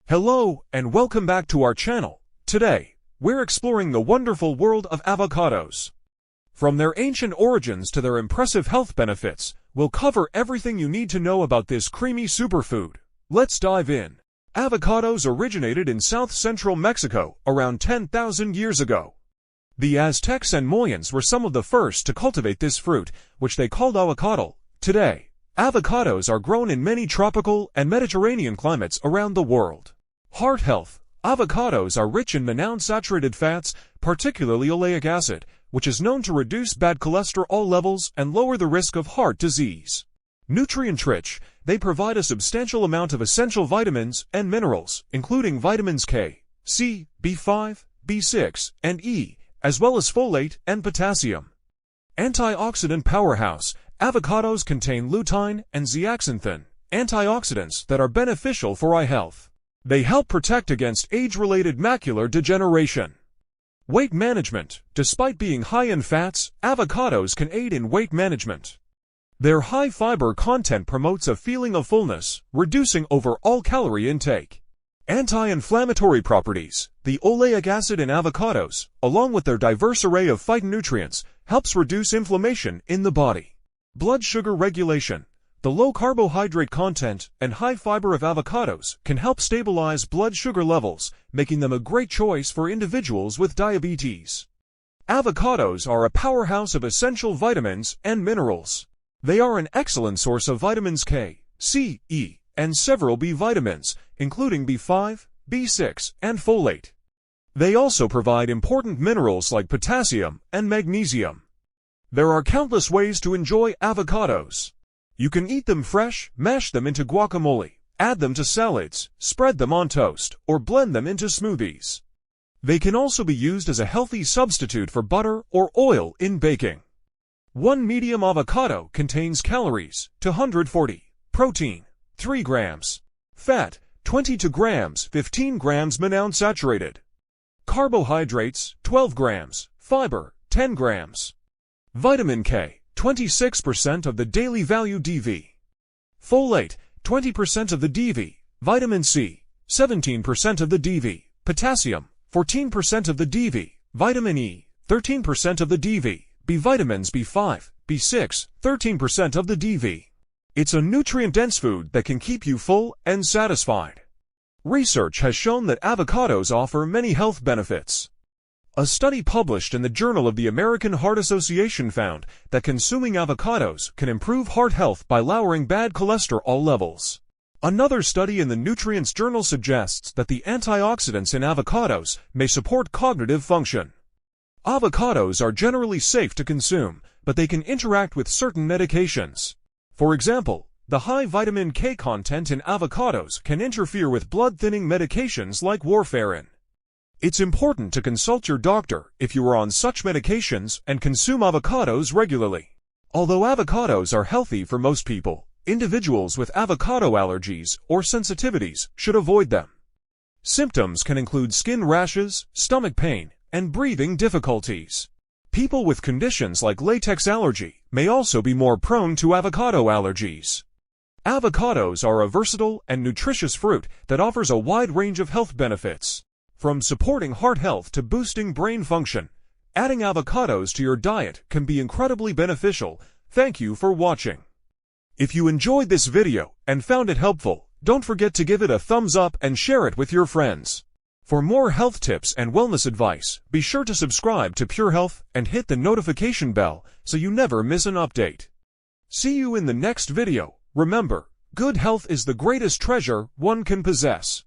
Hello, and welcome back to our channel. Today, we're exploring the wonderful world of avocados. From their ancient origins to their impressive health benefits, we'll cover everything you need to know about this creamy superfood. Let's dive in. Avocados originated in south-central Mexico around 10,000 years ago. The Aztecs and Mayans were some of the first to cultivate this fruit, which they called avocado. Today, avocados are grown in many tropical and Mediterranean climates around the world. Heart health. Avocados are rich in monounsaturated fats, particularly oleic acid, which is known to reduce bad cholesterol levels and lower the risk of heart disease. Nutrient-rich, they provide a substantial amount of essential vitamins and minerals, including vitamins K, C, B5, B6, and E, as well as folate and potassium. Antioxidant powerhouse. Avocados contain lutein and zeaxanthin, antioxidants that are beneficial for eye health. They help protect against age-related macular degeneration. Weight management. Despite being high in fats, avocados can aid in weight management. Their high fiber content promotes a feeling of fullness, reducing overall calorie intake. Anti-inflammatory properties. The oleic acid in avocados, along with their diverse array of phytonutrients, helps reduce inflammation in the body. Blood sugar regulation. The low carbohydrate content and high fiber of avocados can help stabilize blood sugar levels, making them a great choice for individuals with diabetes. Avocados are a powerhouse of essential vitamins and minerals. They are an excellent source of vitamins K, C, E, and several B vitamins, including B5, B6, and folate. They also provide important minerals like potassium and magnesium. There are countless ways to enjoy avocados. You can eat them fresh, mash them into guacamole, add them to salads, spread them on toast, or blend them into smoothies. They can also be used as a healthy substitute for butter or oil in baking. One medium avocado contains calories, 240, protein, 3 grams, fat, 22 grams, 15 grams monounsaturated, carbohydrates, 12 grams, fiber, 10 grams, vitamin K, 26% of the daily value DV. Folate, 20% of the DV. Vitamin C, 17% of the DV. Potassium, 14% of the DV. Vitamin E, 13% of the DV. B vitamins B5, B6, 13% of the DV. It's a nutrient-dense food that can keep you full and satisfied. Research has shown that avocados offer many health benefits. A study published in the Journal of the American Heart Association found that consuming avocados can improve heart health by lowering bad cholesterol levels. Another study in the Nutrients Journal suggests that the antioxidants in avocados may support cognitive function. Avocados are generally safe to consume, but they can interact with certain medications. For example, the high vitamin K content in avocados can interfere with blood-thinning medications like warfarin. It's important to consult your doctor if you are on such medications and consume avocados regularly. Although avocados are healthy for most people, individuals with avocado allergies or sensitivities should avoid them. Symptoms can include skin rashes, stomach pain, and breathing difficulties. People with conditions like latex allergy may also be more prone to avocado allergies. Avocados are a versatile and nutritious fruit that offers a wide range of health benefits. From supporting heart health to boosting brain function, adding avocados to your diet can be incredibly beneficial. Thank you for watching. If you enjoyed this video and found it helpful, don't forget to give it a thumbs up and share it with your friends. For more health tips and wellness advice, be sure to subscribe to Pure Health and hit the notification bell so you never miss an update. See you in the next video. Remember, good health is the greatest treasure one can possess.